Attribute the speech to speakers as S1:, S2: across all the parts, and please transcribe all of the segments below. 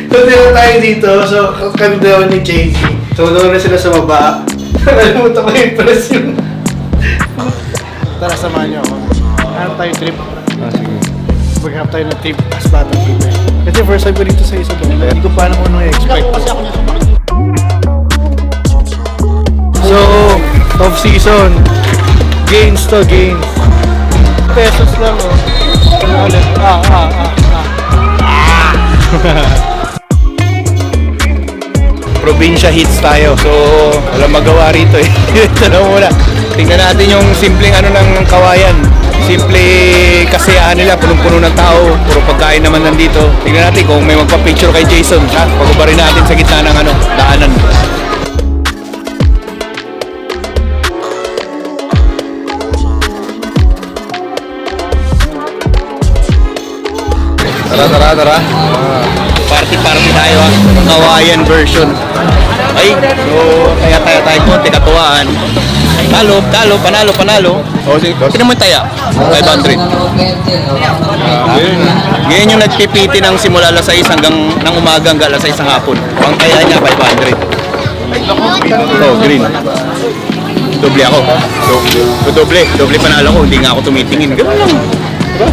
S1: Punti na tayo dito, so kami daw ni JC. So doon na sila sa baba. Nalimutan ko yung press yung... Tara, samahan niyo ako. Hanap tayo trip.
S2: Sige.
S1: Maghanap tayo ng trip as batang trip. Kasi first time ko dito sa Isabela. Hindi ko paano kung ano i-expect. So, off season. Gains to gains. Pesos lang oh. Ano ulit?
S2: Probinsya hits tayo. So, walang magawa rito eh. Ito na muna. Tingnan natin yung simpleng ano ng kawayan. Simple kasiyahan nila, punong-puno ng tao. Puro pagkain naman nandito. Tingnan natin kung may magpa-picture kay Jason. Ha? Pagubarin natin sa gitna ng daanan. Tara. Party tayo ha. Kawayan version. Ay, so taya konti katuwaan. Panalo. O sige, naman taya. 500. Ngayon yung nagpipiti ng simula alas 6 hanggang ng umaga hanggang alas 6 ng hapon. Ang taya niya 500. Oh, green. Doble ako. Doble panalo ko, hindi nga ako tumitingin. Ganun lang. Diba?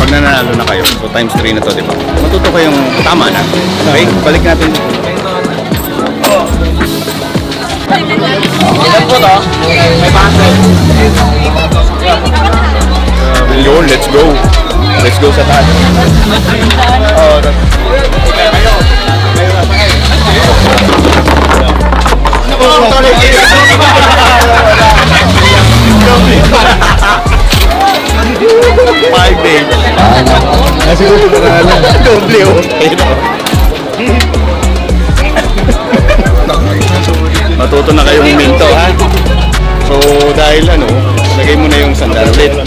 S2: Pag nanalo na kayo, so times 3 na to, di ba? Matuto kayong tama na. Okay, balik natin. Ilan po to? 500. Yun, let's go. Let's go sa taas. Doble oh. Matuto na kayong minto ha. So dahil lagay mo na yung sandal ulit. Oh.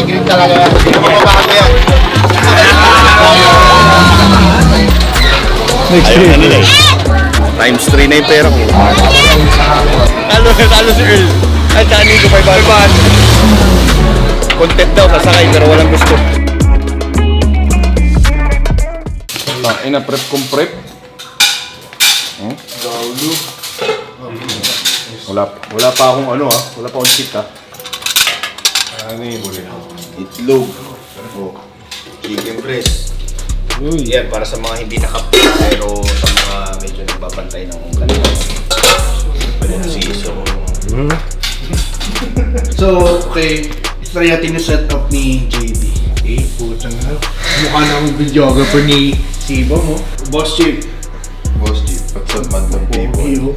S2: Green talaga yan. Ayun nila eh. Times 3 na yung pera ko. Talo si Earl. Ay, kanin ko 500. Content daw, sasakay pero walang gusto. Ina, prep kong prep. Wala pa akong wala pa akong chip ha. Ano yung itlog. Chicken breast. Yan, para sa mga hindi nakapit pero sa mga medyo nagbabantay ng kanilang season.
S1: So, okay. Try natin yung setup ni JB. Okay, puta nga. Mukha na akong videographer ni Sibo mo. Boss Chip.
S3: Pagsamad ng people.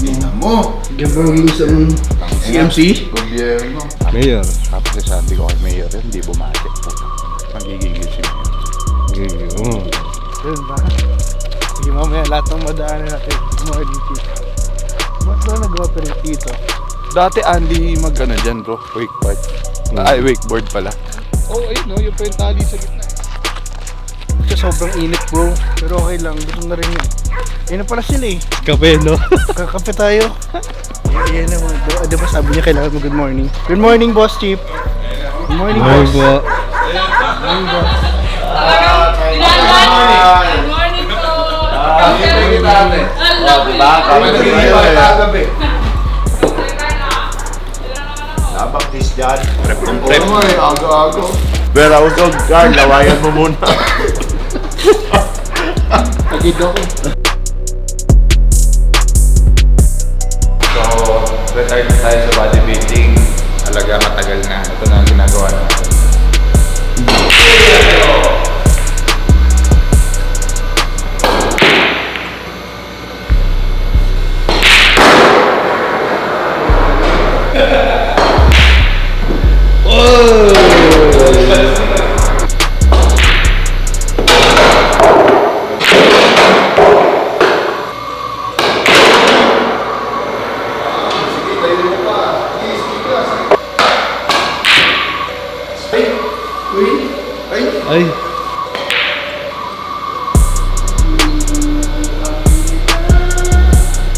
S1: Tingnan mo. Gabang isang CMC.
S3: Gobyerno.
S4: Mayor, tapos sabi ko kay Mayor, hindi bumati. Magigigil siya.
S1: Yun ba? Sige mamaya, lahat ng madaanan natin. Mga dito. Ba't ba nag-operate dito?
S4: Dati Andy dyan bro, wakeboard. Ay, wakeboard pala. Ayun yung pa yung tali sa gitna.
S1: Kasi sobrang init bro. Pero okay lang, gusto na rin yun. Yan na pala sila eh.
S2: Kape, no?
S1: Kakape tayo. Yan naman. Diba sabi niya kailangan mo good morning. Good morning, Boss Chip. Good morning, boss.
S2: po.
S1: Good morning, boss.
S5: Good morning po.
S3: Nabaktis dyan.
S2: Prep kong prep.
S3: Aga-aga. Pero ako, Carl, lawayan mo muna.
S1: Pagid ako.
S4: So, retired na tayo sa bodybuilding. Talaga matagal na. Ito na ang ginagawa natin.
S1: Ay.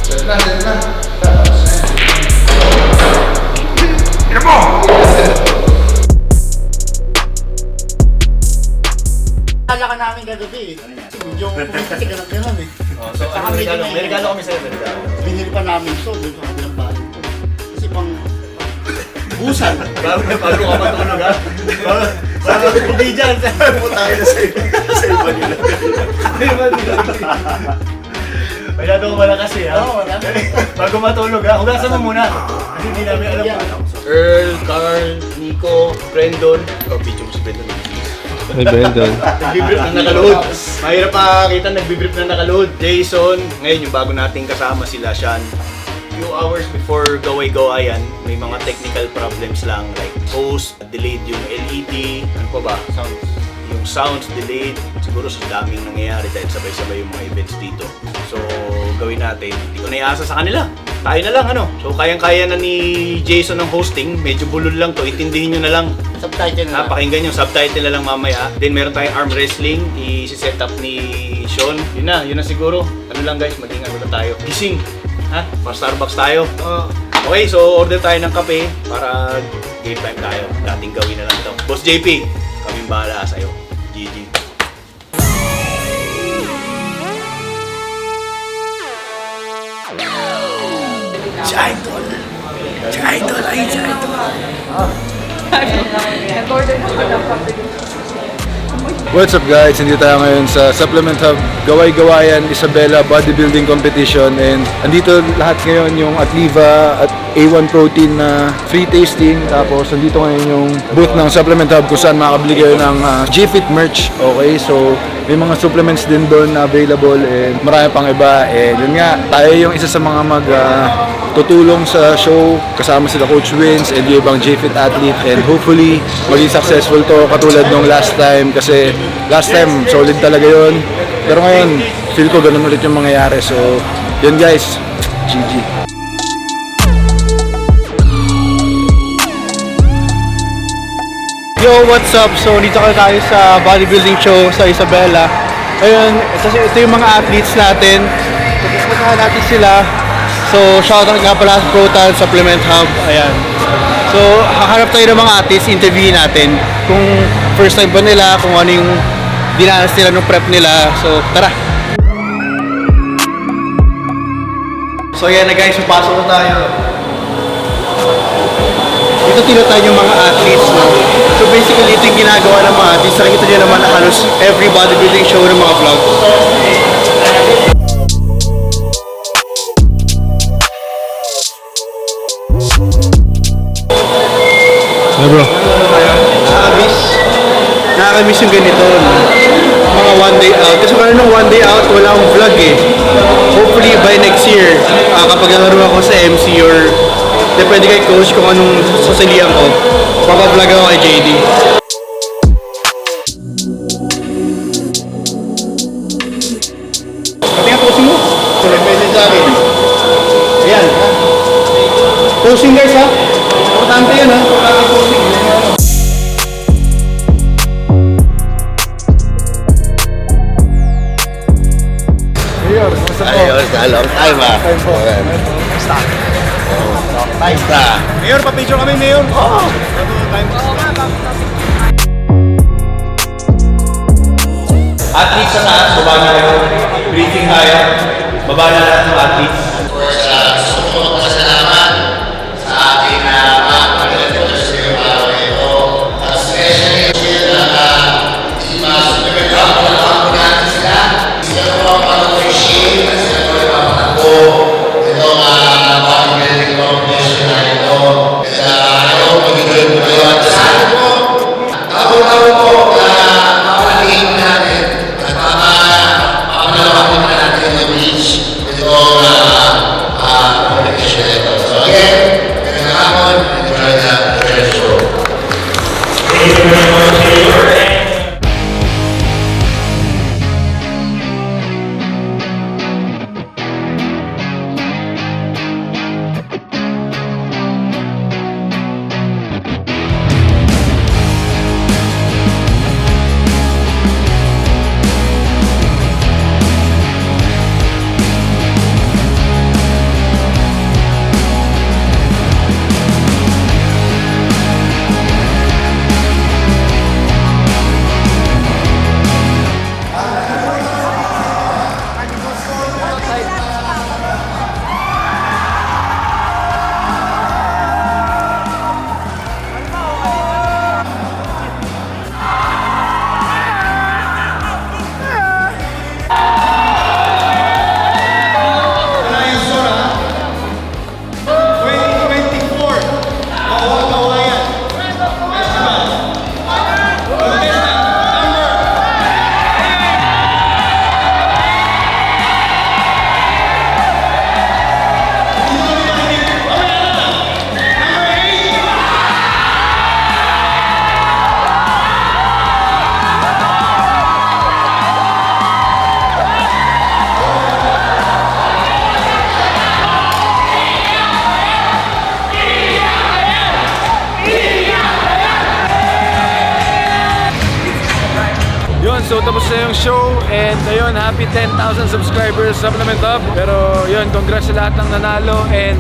S4: Set na.
S5: Kala ka namin gagabi eh. Medyo pumunta ka ng gano'n eh.
S2: So, ano, may regalo kami sa'yo.
S5: Binili pa namin ito doon sa kabilang bahay ko. Kasi pang busan.
S2: Bago ka matulog ha? Bago hindi dyan. Sabi mo tayo na sa iba nila. Masyado ko wala kasi ha?
S5: Oo, wala.
S2: Bago matulog ha? Hugasan mo muna. Kasi hindi namin alam mo. Earl, Carl, Nico, Brendon. Video mo si Brendon.
S1: Ay, Brandon.
S2: Nagbibrief na nakaload. Mahirap makakita, nagbibrief na nakaload. Jason, ngayon yung bago nating kasama sila, Sean. Few hours before gaway-gawayan, may mga technical problems lang like host, delayed yung LED, ano pa ba? Yung sounds delayed. Siguro sa daming nangyayari dahil sabay-sabay yung mga events dito. So, gawin natin. Hindi ko naiasa sa kanila. Tayo na lang, ano? So, kayang-kaya na ni Jason ng hosting. Medyo bulol lang to. Itindihin nyo na lang.
S5: Subtitle na.
S2: Pakinggan yung subtitle na lang mamaya. Then meron tayong arm wrestling, i-set up ni Sean. Yun na siguro. Ano lang guys, maging ano na tayo. Gising. Ha? Pa Starbucks tayo. Okay, so order tayo ng kape para game time tayo. Dating gawin na lang to. Boss JP, kaming bahala sa'yo. GG.
S1: What's up guys? Hindi tayo ngayon sa Supplement Hub Gaway-Gawayan Isabela Bodybuilding Competition and andito lahat ngayon yung Atliva at A1 Protein na free tasting, tapos andito ngayon yung booth ng Supplement Hub kung saan makakabili kayo ng G-Fit merch. Okay, so may mga supplements din doon na available and marami pang iba. And yun nga, tayo yung isa sa mga tutulong sa show, kasama sila Coach Wins and yung ibang J-Fit athlete, and hopefully maging successful to katulad nung last time, kasi last time solid talaga yun, pero ngayon feel ko ganun ulit yung mangyayari. So yun guys, GG. Yo, what's up? So dito tayo sa bodybuilding show sa Isabela. Ayun, ito yung mga athletes natin. So pupuntahan natin sila. So, shoutout nga pala sa Protan Supplement Hub. Ayan. So, hahanap tayo ng mga athletes, interviewin natin kung first time ba nila, kung ano yung dinanas nila nung prep nila. So, tara! So, yan na guys, pasok na tayo. Dito tinatay yung mga athletes, no? So, basically, ito yung ginagawa ng mga athletes. Nakikita nyo naman na halos every bodybuilding show ng mga vlog. Bro, nakakamiss yung ganito, no? Mga one day out. Kasi kung nung one day out, wala akong vlog eh. Hopefully by next year, kapag nalaro ako sa MC or depende kay coach kung anong sasalihan ko, papablog ako kay JD. Pati nga posing mo. Message sa akin. Ayan. Posing guys ha. Importante yan ha. Importante posing. Mayor, kumusta po?
S3: Ayos, long time ah.
S1: Time po.
S3: Nice na.
S2: Mayor, pa-picture kami, Mayor. Oo. Athletes sa taas, baba na kayo. Briefing tayo. Baba na lahat ng athletes.
S6: Ito show. And ayun, happy 10,000 subscribers Supplement Hub. Pero yun, congrats sa lahat ng nanalo. And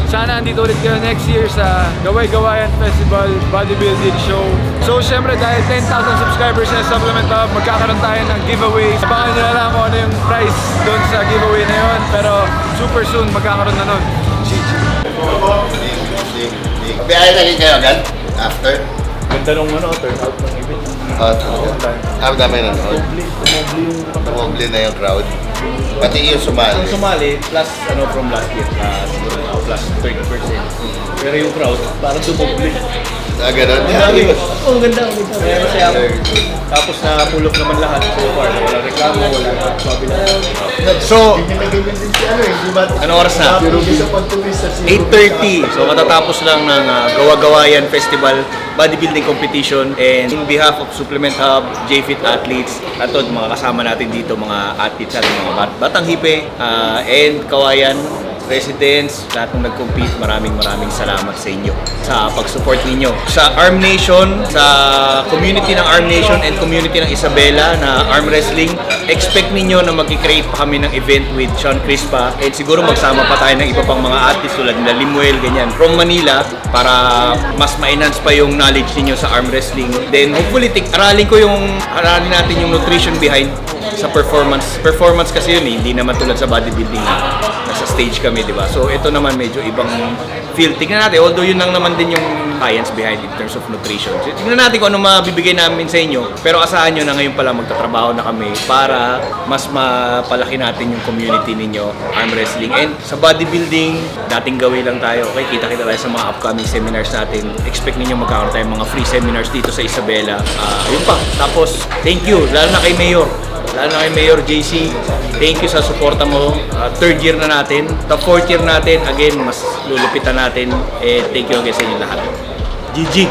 S6: sana andito ulit kayo next year sa Gaway-Gawayan Festival Bodybuilding Show. So syempre dahil 10,000 subscribers na Supplement Hub, magkakaroon tayo ng giveaway. Abangan nyo na lang kung ano yung prize doon sa giveaway na yun. Pero super soon magkakaroon na nun.
S2: Biyahe na rin kayo agad? After?
S3: Ganda nung turnout ng event.
S2: Ang dami na noon. Tumobli na yung crowd. Pati yung sumali.
S3: Yung sumali, plus from last year, plus 30%. Pero yung crowd, parang tumobli.
S2: Ganun.
S3: Oo, ganda. Kaya masaya ako. Tapos na-pull off naman lahat so far. Wala reklamo, wala sabi na.
S2: So,
S5: Ganyan din si ano eh, di ba?
S3: Anong oras na?
S5: Isa pag-turista si
S3: 8:30. So matatapos lang ng Gawa-Gawayan Festival Bodybuilding Competition, and in behalf of Supplement Hub, JFit Athletes, at mga kasama natin dito, mga athletes natin, mga batang hipe, and Kawayan residents, lahat ng nag-compete, maraming salamat sa inyo sa pag-support ninyo. Sa Arm Nation, sa community ng Arm Nation and community ng Isabela na arm wrestling, expect ninyo na mag-create pa kami ng event with Sean Crispa, and siguro magsama pa tayo ng iba pang mga artists tulad nila Limuel, ganyan, from Manila, para mas ma-enhance pa yung knowledge ninyo sa arm wrestling. Then hopefully, aralin natin yung nutrition behind sa performance kasi yun hindi naman tulad sa bodybuilding na nasa stage kami, di ba? So ito naman medyo ibang field. Tingnan natin, although yun lang naman din yung science behind in terms of nutrition. So, tingnan natin kung ano mabibigay namin sa inyo, pero asahan nyo na ngayon pala magtatrabaho na kami para mas mapalaki natin yung community ninyo, arm wrestling. And sa bodybuilding, dating gawin lang tayo, okay? Kita-kita tayo sa mga upcoming seminars natin. Expect ninyo magkakaroon tayo mga free seminars dito sa Isabela. Yun pa. Tapos, thank you, lalo na kay Mayor. Lalo na kay Mayor JC, thank you sa suporta mo. Third year na natin. The fourth year natin, again, mas lulupitan natin. Thank you again sa inyo lahat. GG!